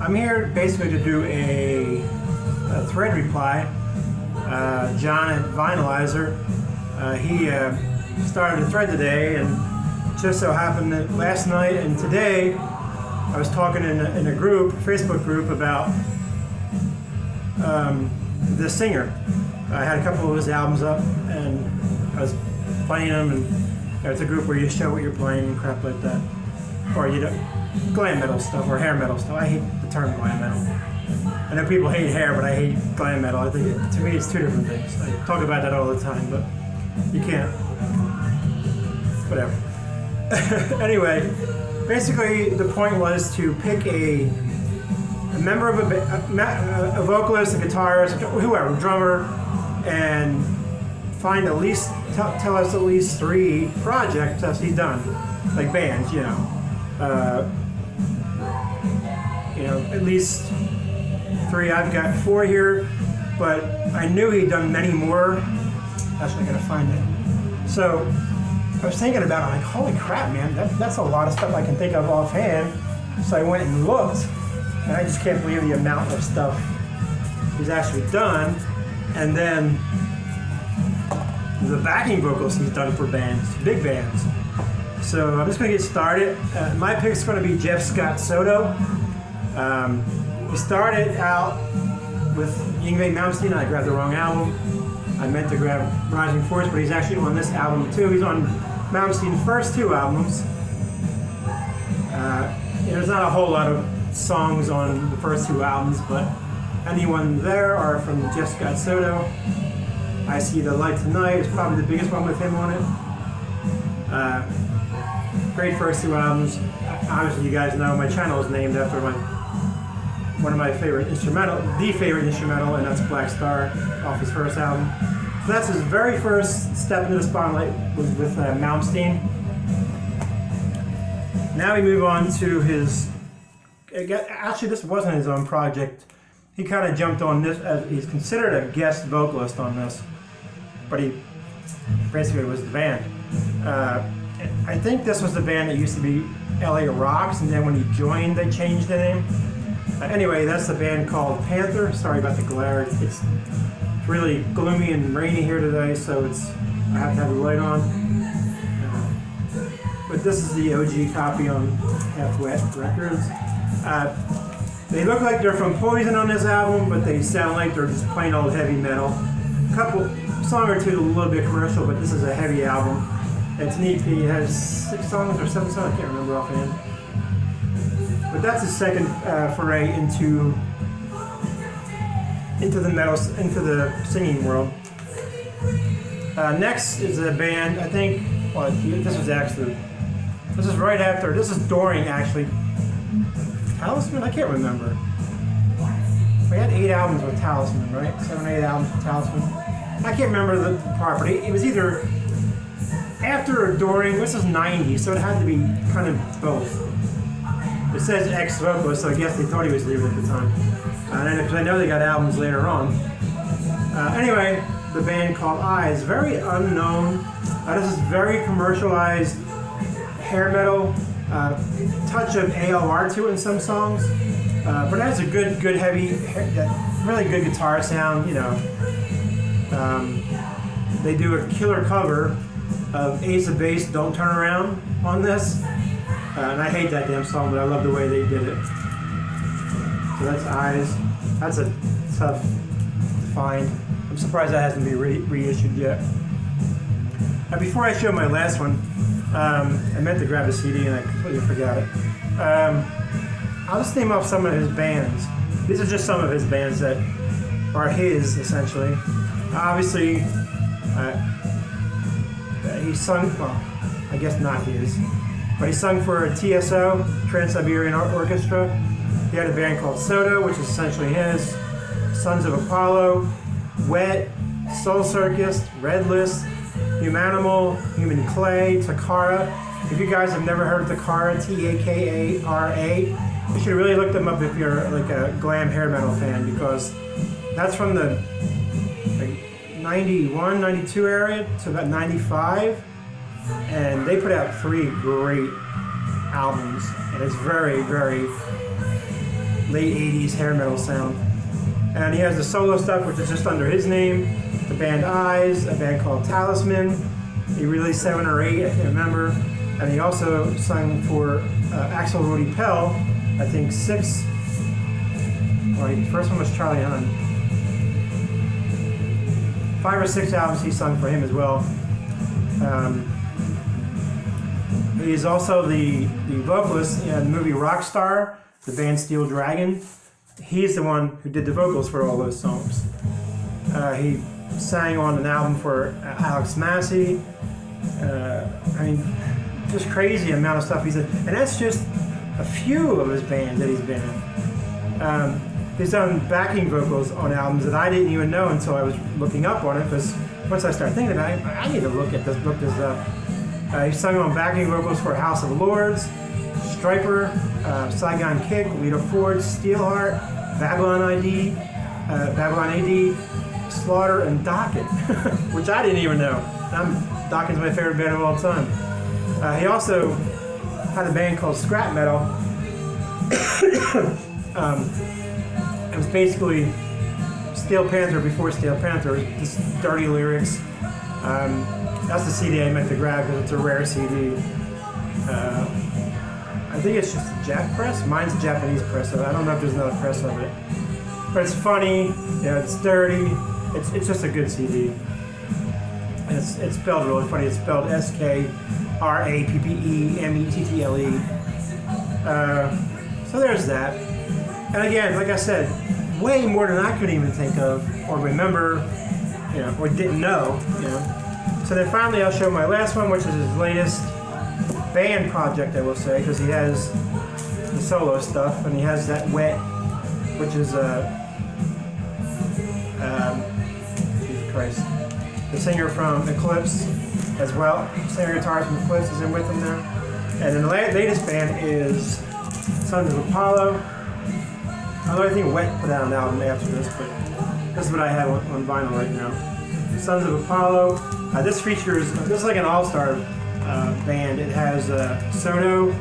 I'm here basically to do a thread reply. John at Vinylizer, he started a thread today, and just so happened that last night and today I was talking in a group, Facebook group, about the singer. I had a couple of his albums up and I was playing them, and it's a group where you show what you're playing and crap like that. Or you know, glam metal stuff or hair metal stuff. I hate the term glam metal. I know people hate hair, but I hate glam metal. I think to me it's two different things. I talk about that all the time, but you can't. Whatever. Anyway, basically the point was to pick a member of a vocalist, a guitarist, whoever, drummer, and find at least tell us at least 3 projects that he's done, like bands, you know, at least 3. I've got 4 here, but I knew he'd done many more. Actually, I gotta find it. So I was thinking about it, I'm like, holy crap, man, that's a lot of stuff I can think of offhand. So I went and looked, and I just can't believe the amount of stuff he's actually done. And then the backing vocals he's done for bands, big bands. So I'm just gonna get started. My pick's gonna be Scott Soto. We started out with Yngwie Malmsteen. I grabbed the wrong album. I meant to grab Rising Force, but he's actually on this album too. He's on Malmsteen's first 2 albums. There's not a whole lot of songs on the first 2 albums, but anyone there are from Scott Soto. I See the Light Tonight is probably the biggest one with him on it. Great first 2 albums. Obviously, you guys know my channel is named after one of my favorite instrumental, the favorite instrumental, and that's Black Star off his first album. So that's his very first step into the spotlight, was with Malmsteen. Now we move on to his. Actually, this wasn't his own project. He kind of jumped on this as he's considered a guest vocalist on this, but he basically was the band. I think this was the band that used to be LA Rocks, and then when he joined, they changed the name. Anyway, that's the band called Panther. Sorry about the glare. It's really gloomy and rainy here today, so I have to have the light on. But this is the OG copy on Half Wet Records. They look like they're from Poison on this album, but they sound like they're just plain old heavy metal. A song or two a little bit commercial, but this is a heavy album. It's an EP. It has 6 songs or 7 songs. I can't remember offhand. But that's his second foray into the metal, into the singing world. Next is a band. I think. Well, this is right after. This is during actually. Talisman? I can't remember. We had 8 albums with Talisman, right? 7 or 8 albums with Talisman. I can't remember the part, but it was either after or during. This is 90, so it had to be kind of both. It says ex-vocalist, so I guess they thought he was leaving at the time. And because I know they got albums later on. Anyway, the band called Eyes, very unknown. This is very commercialized hair metal. Touch of AOR to it in some songs, but it has a good heavy, really good guitar sound. You know, they do a killer cover of Ace of Base, "Don't Turn Around" on this, and I hate that damn song, but I love the way they did it. So that's Eyes. That's a tough to find. I'm surprised that hasn't been reissued yet. Before I show my last one. I meant to grab a CD and I completely forgot it. I'll just name off some of his bands. These are just some of his bands that are his, essentially. Obviously, he sung, well, I guess not his, but he sung for TSO, Trans-Siberian Orchestra. He had a band called Soto, which is essentially his. Sons of Apollo, Wet, Soul Circus, Red List, Humanimal, Human Clay, Takara. If you guys have never heard of Takara, Takara, you should really look them up if you're like a glam hair metal fan, because that's from the 91, 92 area to about 95, and they put out 3 great albums, and it's very, very late 80s hair metal sound. And he has the solo stuff, which is just under his name. The band Eyes, a band called Talisman. He released 7 or 8, I can't remember. And he also sung for Axel Rudi Pell, I think 6. Well, the first one was Charlie Hunt. 5 or 6 albums he sung for him as well. He's also the vocalist in the movie Rockstar, the band Steel Dragon. He's the one who did the vocals for all those songs. He sang on an album for Alex Massey. I mean, just crazy amount of stuff he's in. And that's just a few of his bands that he's been in. He's done backing vocals on albums that I didn't even know until I was looking up on it, because once I started thinking about it, I need to look this up. He sung on backing vocals for House of Lords, Stryper, Saigon Kick, Lita Ford, Steelheart, Babylon AD, Slaughter, and Dokken, which I didn't even know. Dokken's my favorite band of all time. He also had a band called Scrap Metal. It was basically Steel Panther before Steel Panther, just dirty lyrics. That's the CD I meant to grab because it's a rare CD. I think it's just a Jap press. Mine's a Japanese press, so I don't know if there's another press of it. But it's funny, it's dirty, it's just a good CD. And it's spelled really funny. It's spelled SKRAPPEMETTLE. So there's that. And again, like I said, way more than I could even think of or remember, or didn't know, So then finally I'll show my last one, which is his latest band project, I will say, because he has the solo stuff and he has that Wet, which is Jesus Christ, the singer from Eclipse as well. Singer guitarist from Eclipse is in with him now. And then the latest band is Sons of Apollo. Although I think Wet put out an album after this, but this is what I have on vinyl right now. Sons of Apollo. This features, this is like an all-star band. It has Soto,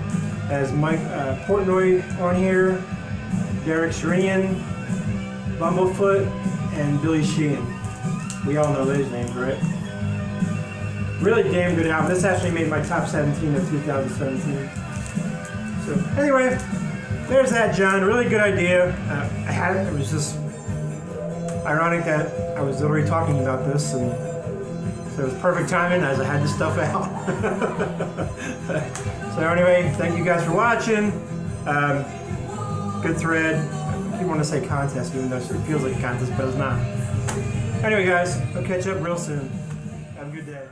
has Mike Portnoy on here, Derek Sherinian, Bumblefoot, and Billy Sheehan. We all know those names, right? Really damn good album. This actually made my top 17 of 2017. So anyway, there's that, John. Really good idea. It was just ironic that I was already talking about this, and so it was perfect timing as I had this stuff out. So anyway, thank you guys for watching. Good thread. I keep wanting to say contest, even though it feels like a contest, but it's not. Anyway, guys, I'll catch up real soon. Have a good day.